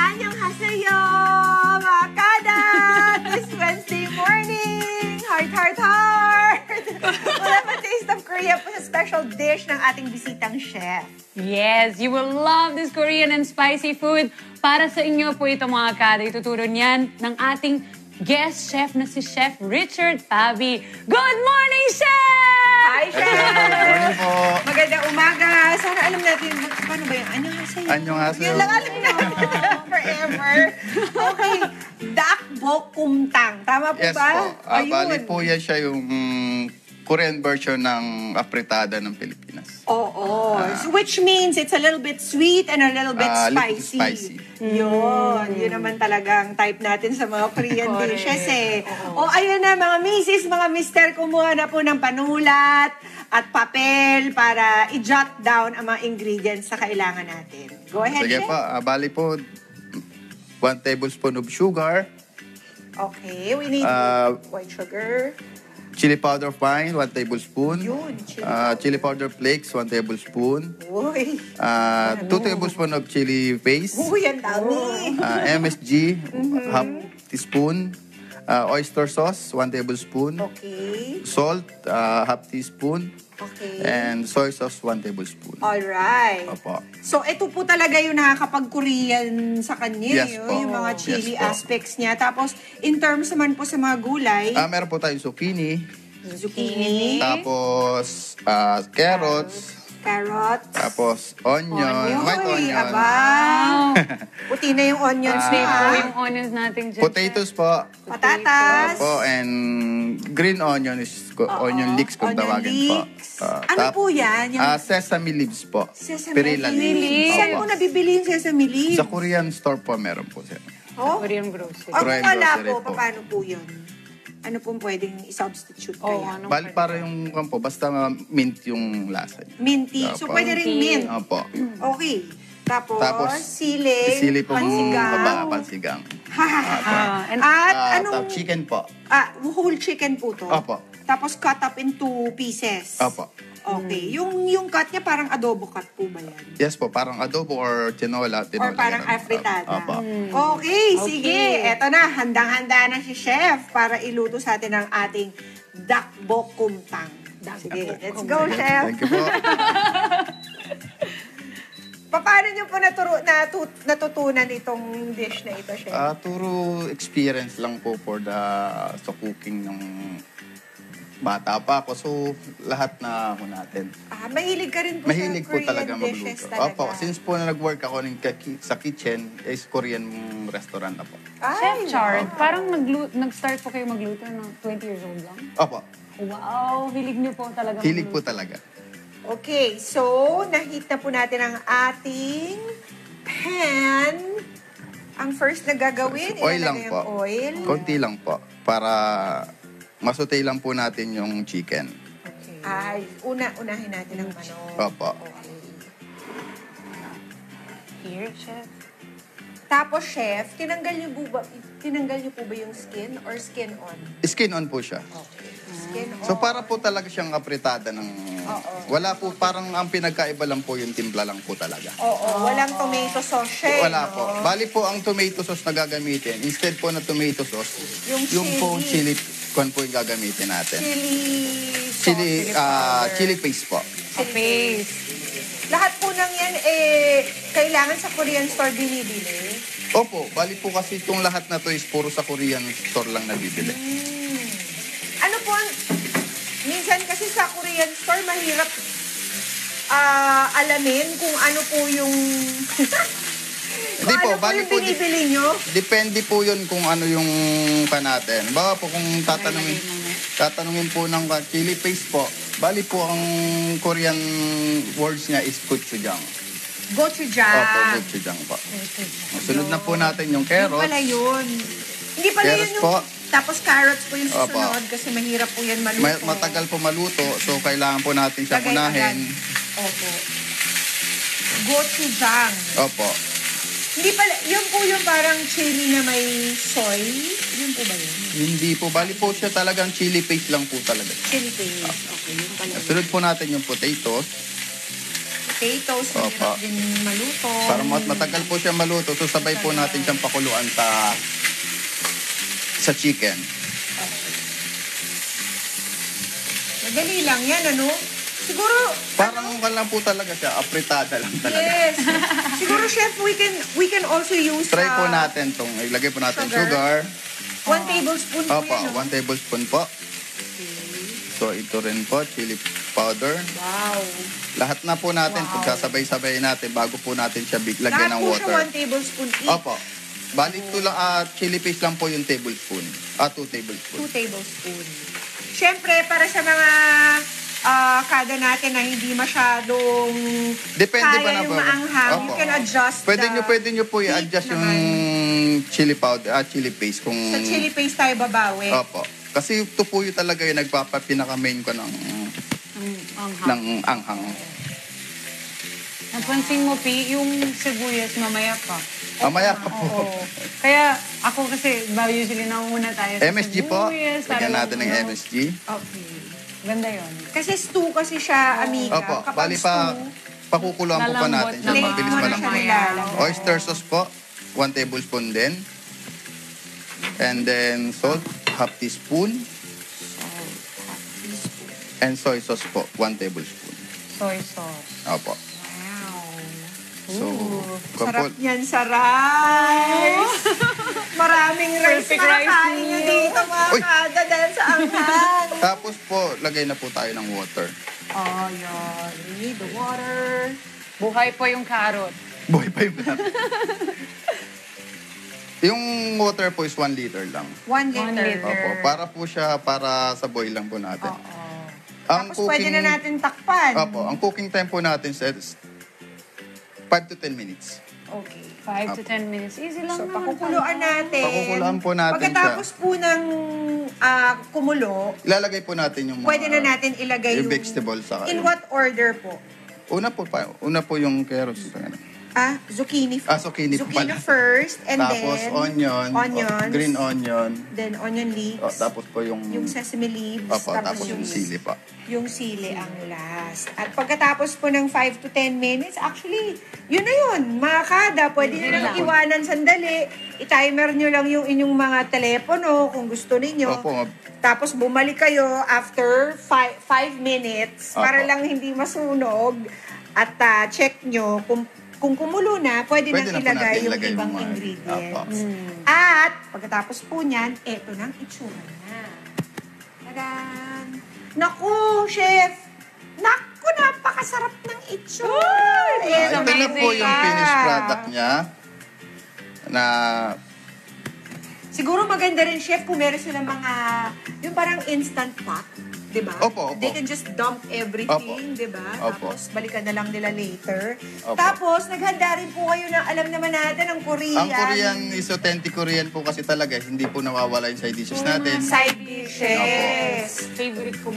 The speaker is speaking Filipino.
Annyeonghaseyo, mga kada! This Wednesday morning, heart. We'll have a taste of Korea po sa special dish ng ating bisitang chef. Yes, you will love this Korean and spicy food. Para sa inyo po ito mga kada. Ituturo niyan ng ating guest chef na si Chef Richard Tabi. Good morning, Chef! Hi, Chef! Good morning po. Magandang umaga. Sana alam natin, paano ba yung annyeonghaseyo? Annyeonghaseyo. Yun lang alam natin forever. Okay, dakbokkumtang. Tama po Yes ba? po. Bali po yan siya yung Korean version ng apritada ng Pilipinas. Oo. So, which means it's a little bit sweet and a little bit Little spicy. spicy. Yun naman talagang type natin sa mga Korean dishes eh. O ayun na mga misis, mga mister, kumuha na po ng panulat at papel para i-jot down ang mga ingredients na kailangan natin. Go ahead, Sige Chef. po. Bali po, 1 tablespoon of sugar, Okay, we need white sugar. chili powder fine, 1 tablespoon. Yun, Chili powder flakes, 1 tablespoon. Uy. 2 tablespoon of chili paste. Uy, ang dami. MSG, half teaspoon. Oyster sauce, 1 tablespoon. Okay. Salt, half teaspoon. Okay. And soy sauce, 1 tablespoon. Alright. Opo. So, ito po talaga yung nakakapag-Korean sa kanya. Yes po. Yung mga chili Yes po. aspects niya. Tapos, in terms naman po sa mga gulay, Meron po tayong zucchini. zucchini, Tapos, carrots. carrots, Tapos, onion. White Uy, onion. aba. Puti na yung onions niya. Po yung onions natin dyan. Potatoes po. Patatas. Po. And green onion is onion leeks kung Onion tawagin po. leeks. Ano po yan? Yung Sesame leaves po. sesame Perilla leaves. Saan Opo. mo nabibili yung sesame leaves? Sa Korean store po meron po siya. Oh? Korean grocery. O kung Korean wala grocery po, po. paano po yun? Ano pong pwedeng i-substitute Oh, kaya? ano Bali para yung po, basta mint yung lasa niya. Minty. So, Opo. pwede rin mint. Opo. Okay. Tapos Sili sili, po pansigang. pansigang. And At anong... Tapos chicken po. Whole chicken po to? Opo. Tapos cut up into pieces? Opo. Okay. Yung cut niya parang adobo cut po ba yan? Yes po, parang adobo or tinola. Or parang ganun. afritada? Opo. Okay, sige. Eto na, handang-handa na si Chef para iluto sa atin ang ating dakbokkumtang. Sige, let's go, Chef. Thank you po. Paano niyo po natutunan itong dish na ito, Chef? Turo experience lang po sa cooking ng bata pa ako. So, lahat na ako natin. Mahilig ka rin po Mahilig sa po Korean talaga dishes magluto. talaga. Opo, since po na nag-work ako sa kitchen, is Korean restaurant na po. Chef Chard, parang nag-start po kayo magluto ng 20 years old lang? Opo, Wow, hilig niyo po talaga hilig po magluto. talaga. Okay, so na-heat na po natin ang ating pan. Ang first na gagawin, Oil lang ilalagay po. ang oil. Konti lang po. Para masutay lang po natin yung chicken. Okay. Ay, unahin natin ang manok. Opo. Okay. Here, Chef. Tapos, Chef, tinanggal niyo po ba yung skin or skin on? Skin on po siya. Okay. Skin on. So para po talaga siyang apritada ng... Wala po, parang ang pinagkaiba lang po yung timpla lang po talaga. Oo, walang tomato sauce siya. Wala no? po. Bali po ang tomato sauce na gagamitin, instead po na tomato sauce, Yung po chili. chili kwan po yung gagamitin natin. Chili sauce. Chili paste po. Paste. Lahat po ng yan, kailangan sa Korean store binibili. Opo, bali po kasi itong lahat na to is puro sa Korean store lang nabibili. Ano po ang... Minsan kasi sa Korean store, mahirap alamin kung ano po yung... Hindi po, ano po bali yung po, binibili nyo. depende po yun kung ano yung pa natin. Baka po kung tatanungin po ng chili paste po, bali po ang Korean words niya is gochujang. Gochujang. Opo, gochujang po. Sunod na po natin yung Yung carrots. pala yun. Hindi pala Carrots yun yung... po. Tapos carrots po yung Opo. susunod kasi mahirap po yan maluto. Matagal po maluto, so kailangan po natin siya Lagay unahin. agad. Opo. Gochujang. Opo. Hindi pala, yun po yung parang chili na may soy. Yun po ba yun? Hindi po, bali po siya talagang chili paste lang po talaga. Chili paste. Okay, yun pala. Sunod po natin yung potatoes. potatoes, Opo. mahirap din maluto. Para matagal po siya maluto, so sabay po natin siyang pakuluan sa chicken. Madali lang yan, ano? Siguro, Parang lang po talaga siya, apritada lang talaga. yes. Siguro, Chef, we can also use Try po natin itong, ilagay po natin sugar. sugar. 1 tablespoon po Opo, yan, no? 1 tablespoon po. So, ito rin po, chili powder. Wow. Lahat na po natin, Wow. pagsasabay-sabay natin bago po natin siya lagyan Lahat ng po water. siya 1 tablespoon each. Opo. Balik ko lang, chili paste lang po yung tablespoon. 2 tablespoon. 2 tablespoon. Siyempre, para sa mga kada natin na hindi masyadong Depende ba kaya na yung ba? maanghang, you Opo. can adjust Pwede nyo po heat i-adjust yung naman. chili powder, chili paste kung... Sa chili paste tayo babawi. Opo. Kasi ito po yung talaga yung pinaka-main ko ng anghang. Napansin mo, Pi, yung sibuyas mamaya pa. Mamaya pa po. Oo. Kaya ako kasi, usually nauna tayo sa MSG po. sibuyas. Lagyan parang, natin ng ano, MSG. Okay. Ganda yun. Kasi stew kasi siya, amiga. Opo. Kapag Bali pa, stew, pakukuluan po pa natin siya. Lalambot na Mabilis mga- pa lang. siya nilalagay. Oyster sauce po, 1 tablespoon din. And then salt, half teaspoon. And soy sauce po, 1 tablespoon. Soy sauce. Opo. wow. So, Sarap yan sa rice. Maraming rice Perfect na rice nakain nyo meal. dito, mga Uy. kada, dahil sa anghang. Tapos po, lagay na po tayo ng water. Oh, yun. We need the water. Buhay po yung carrot. Buhay pa yung lahat. Yung water po is 1 liter lang. 1 1 liter. liter. Opo, para sa boil lang po natin. Oo. Ang Tapos pwede na natin takpan. Opo, ang cooking time po natin is 5 to 10 minutes. Okay. 5 to 10 minutes. Easy lang So, naman. pakukuluan natin. Pakukuluan po natin Pagkatapos po ng kumulo, Ilalagay po natin yung mga... pwede na natin ilagay yung vegetable sa In what order po? Una po yung carrots. Zucchini. Zucchini po Zucchini pala. first, and Tapos then onions, green onion. then onion leaves, Tapos po yung sesame leaves, Opo, tapos yung sili pa. yung sili ang last. At pagkatapos po ng 5 to 10 minutes, actually, yun na yun, mga kada, pwede nyo lang iwanan sandali, i-timer nyo lang yung inyong mga telepono kung gusto ninyo. Opo. Tapos bumalik kayo after 5 minutes para Opo. lang hindi masunog. At check nyo kung kumulo na, pwede Pwede nang na po ilagay natin yung ilagay ibang yung mga- ingredients. Opo. At pagkatapos po niyan, eto nang itsura na. Tadan! Naku, chef! Naku, napakasarap ng itsura! Ito na po yung finished product niya. Na Siguro maganda rin, chef, kung meron sila mga, yung parang instant pot, di ba? Opo, opo. They can just dump everything, Opo. di ba? Opo. Tapos balikan na lang nila later. Opo. Tapos, naghanda rin po kayo ng, alam naman natin, ang Korean. ang Korean is authentic Korean po kasi talaga. Hindi po nawawala yung side dishes natin. Side dishes. Favorite ko